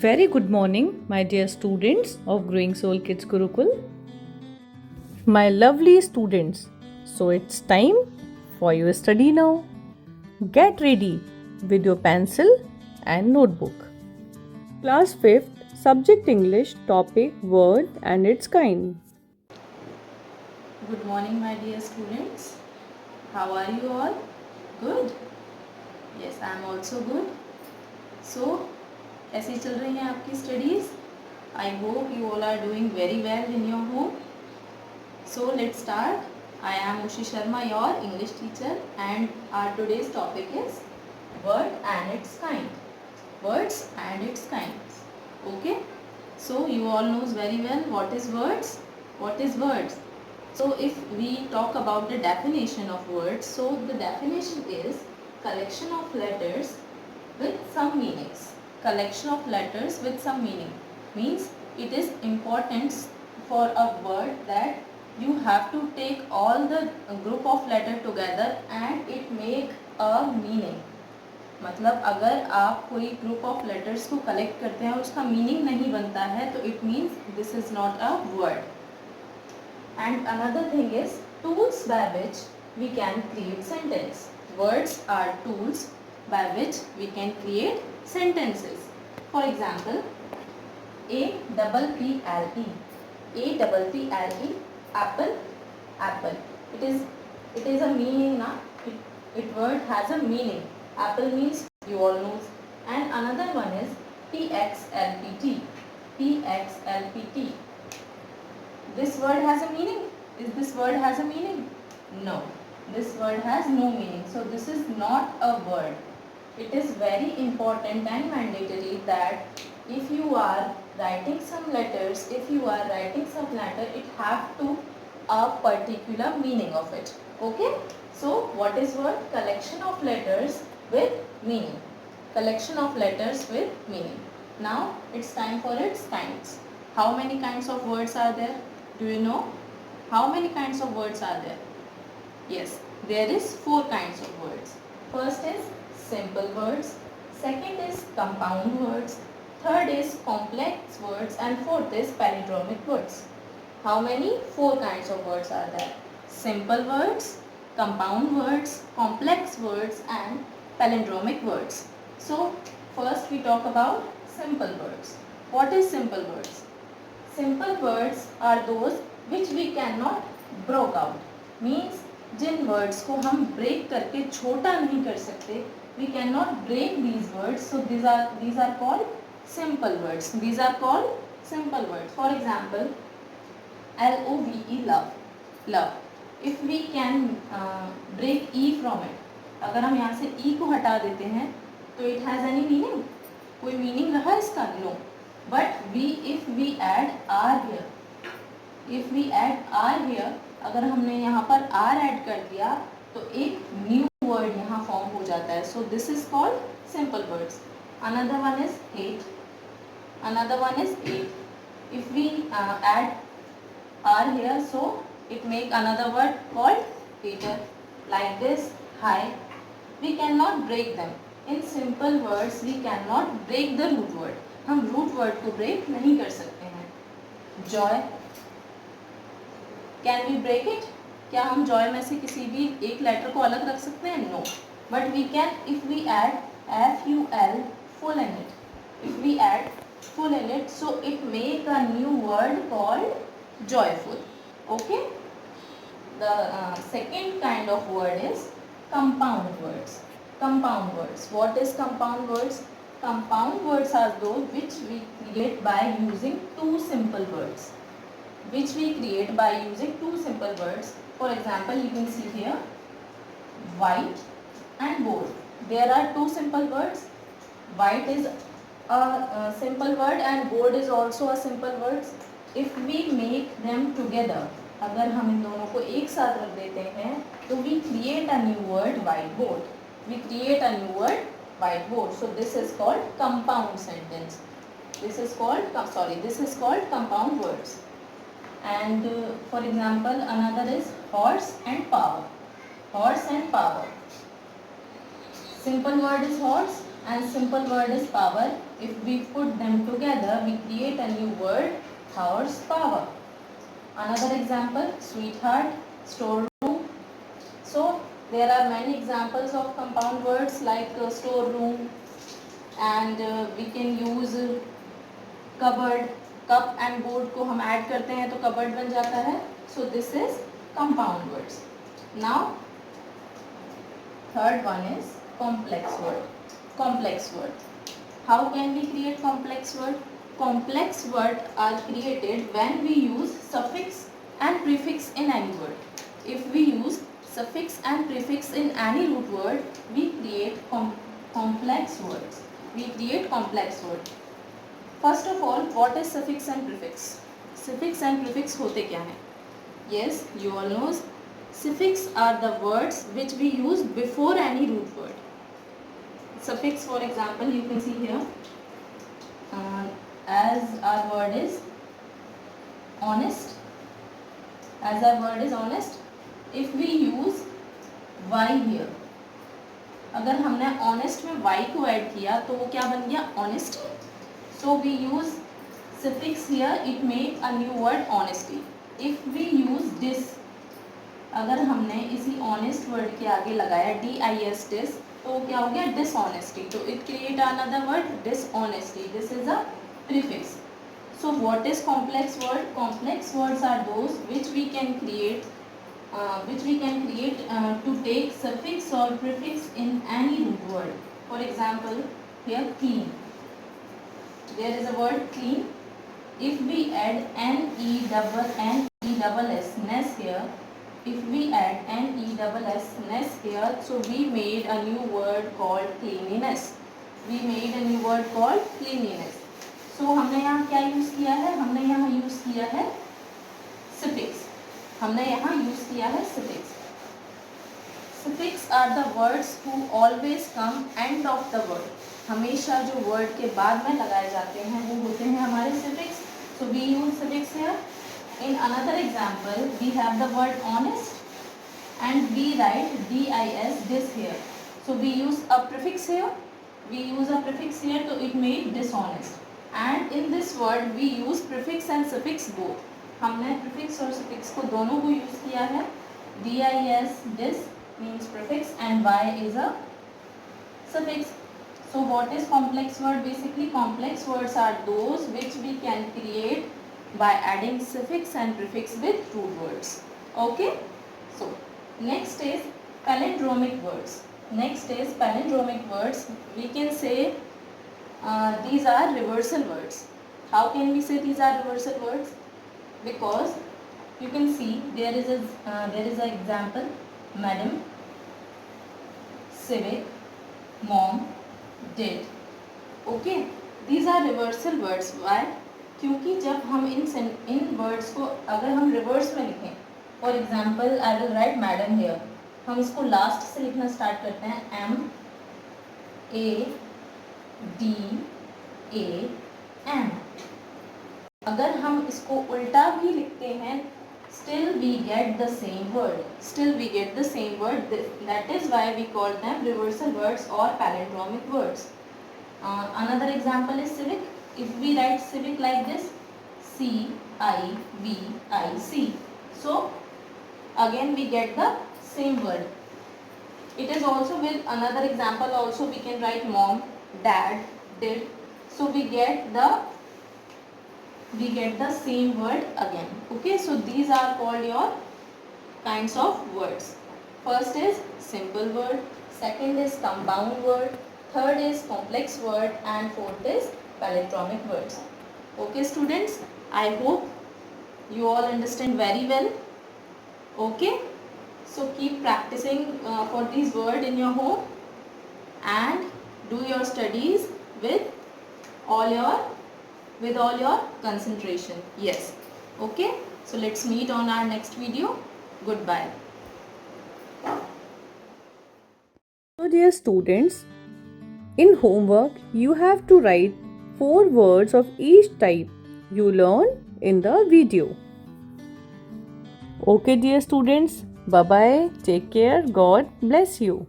Very good morning, my dear students of Growing Soul Kids Gurukul. My lovely students, so it's time for your study now. Get ready with your pencil and notebook. Class 5th, Subject English, Topic Word and its kind. Good morning, my dear students. How are you all? Good? Yes, I am also good. So, कैसी चल रही हैं आपकी studies? I hope you all are doing very well in your home. So, let's start. I am Ushi Sharma, your English teacher, and our today's topic is word and its kind. Words and its kinds. Okay? So, you all knows very well what is words. What is words? So if we talk about the definition of words, so the definition is collection of letters with some meanings. Collection of letters with some meaning means it is important for a word that you have to take all the group of letter together and it make a meaning. मतलब अगर आप कोई group of letters को collect करते हैं और उसका meaning नहीं बनता है तो it means this is not a word. And another thing is tools by which we can create sentence. Words are tools by which we can create sentences. For example, A-double-P-L-E. A-double-P-L-E, apple, apple. It is a meaning na. It word has a meaning. Apple means you all know. And another one is P-X-L-P-T. P-X-L-P-T. This word has a meaning. Is this word has a meaning? No. This word has no meaning. So this is not a word. It is very important and mandatory that if you are writing some letters, if you are writing some letter, it have to a particular meaning of it. Okay? So what is word? Collection of letters with meaning. Collection of letters with meaning. Now it's time for its kinds. How many kinds of words are there? Do you know how many kinds of words are there? Yes, there is 4 kinds of words. First is simple words, second is compound words, third is complex words, and fourth is palindromic words. How many? 4 kinds of words are there. Simple words, compound words, complex words, and palindromic words. So first we talk about simple words. What is simple words? Simple words are those which we cannot break out. Means Jin words को हम break करके छोटा नहीं कर सकते, we cannot break these words. So these are called simple words. These are called simple words. For example, L-O-V-E, love. Love. If we can break E from it, अगर हम यहाँ से E को हटा देते हैं, तो it has any meaning? कोई meaning रहा इसका? No. But if we add R here, अगर हमने यहाँ पर R ऐड कर दिया तो एक न्यू वर्ड यहाँ फॉर्म हो जाता है. So this is called simple words. Another one is hate. If we add R here, so it make another word called hater. Like this, hi. We cannot break them. In simple words, we cannot break the root word. हम root word को break नहीं कर सकते हैं. Joy, can we break it? क्या हम Joy में से किसी भी एक लेटर को अलग रख सकते हैं? No. But we can if we add FUL full in it. If we add full in it, so it make a new word called joyful. Okay? The second kind of word is compound words. Compound words. What is compound words? Compound words are those which we create by using two simple words. For example, you can see here white and bold. There are two simple words. White is a simple word and bold is also a simple word. If we make them together, अगर हम इन दोनों को एक साथ रख देते हैं तो we create a new word whiteboard. So this is called compound sentence. This is called compound words. And for example, another is horse and power. Simple word is horse and simple word is power. If we put them together, we create a new word, horsepower. Another example, sweetheart, storeroom. So there are many examples of compound words like storeroom, and we can use cupboard. cup and board को हम add करते हैं तो cupboard बन जाता है. So this is compound words. Now third one is complex word. Complex word. How can we create complex word? Complex words are created when we use suffix and prefix in any word. If we use suffix and prefix in any root word, we create complex words. We create complex word. First of all, what is suffix and prefix? Suffix and prefix होते क्या हैं? Yes, you all knows. Suffix are the words which we use before any root word. Suffix, for example, you can see here, as our word is honest. As our word is honest, if we use y here, अगर हमने honest में y को add किया तो वो क्या बन गया? Honesty. So we use suffix here, it make a new word honesty. If we use dis, अगर हमने इसी honest word के आगे लगाया dis, dis, तो क्या हो गया? Dishonesty. तो it create another word, dishonesty. This is a prefix. So what is complex word? Complex words are those which we can create to take suffix or prefix in any root word. For example, here clean. There is a word clean. If we add N-E-double-S, ness here, if we add N-E-double-S, ness here, so we made a new word called cleanliness. We made a new word called cleanliness. So हमने यहाँ क्या use किया है? हमने यहाँ use किया है suffix. हमने यहाँ यूज़ किया है suffix. Suffix are the words who always come end of the word. हमेशा जो word के बाद में लगाए जाते हैं वो होते हैं हमारे suffix. So we use suffix here. In another example, we have the word honest and we write dis, dis here. So we use a prefix here. We use a prefix here to it made dishonest. And in this word we use prefix and suffix both. हमने prefix और suffix को दोनों को use किया है. dis, dis means prefix and y is a suffix. So what is complex word? Basically complex words are those which we can create by adding suffix and prefix with root words. Okay? So next is palindromic words. Next is palindromic words. We can say these are reversal words. How can we say these are reversal words? Because you can see there is an example, madam, civic, mom, did. Okay, these are reversal words. Why? क्योंकि जब हम इन words को अगर हम reverse में लिखें, for example I will write madam here, हम इसको लास्ट से लिखना स्टार्ट करते हैं MADAM. अगर हम इसको उल्टा भी लिखते हैं, still we get the same word. That is why we call them reversal words or palindromic words. Another example is civic. If we write civic like this, CIVIC, so again we get the same word. It is also with another example also we can write mom, dad, did, so we get the same word again. Okay, so these are called your kinds of words. First is simple word, second is compound word, third is complex word, and fourth is palindromic words. Okay students, I hope you all understand very well. Okay, so keep practicing for these words in your home and do your studies with all your concentration. Yes. Okay, so let's meet on our next video. Goodbye. So dear students, in homework you have to write 4 words of each type you learn in the video. Okay dear students, bye bye, take care, God bless you.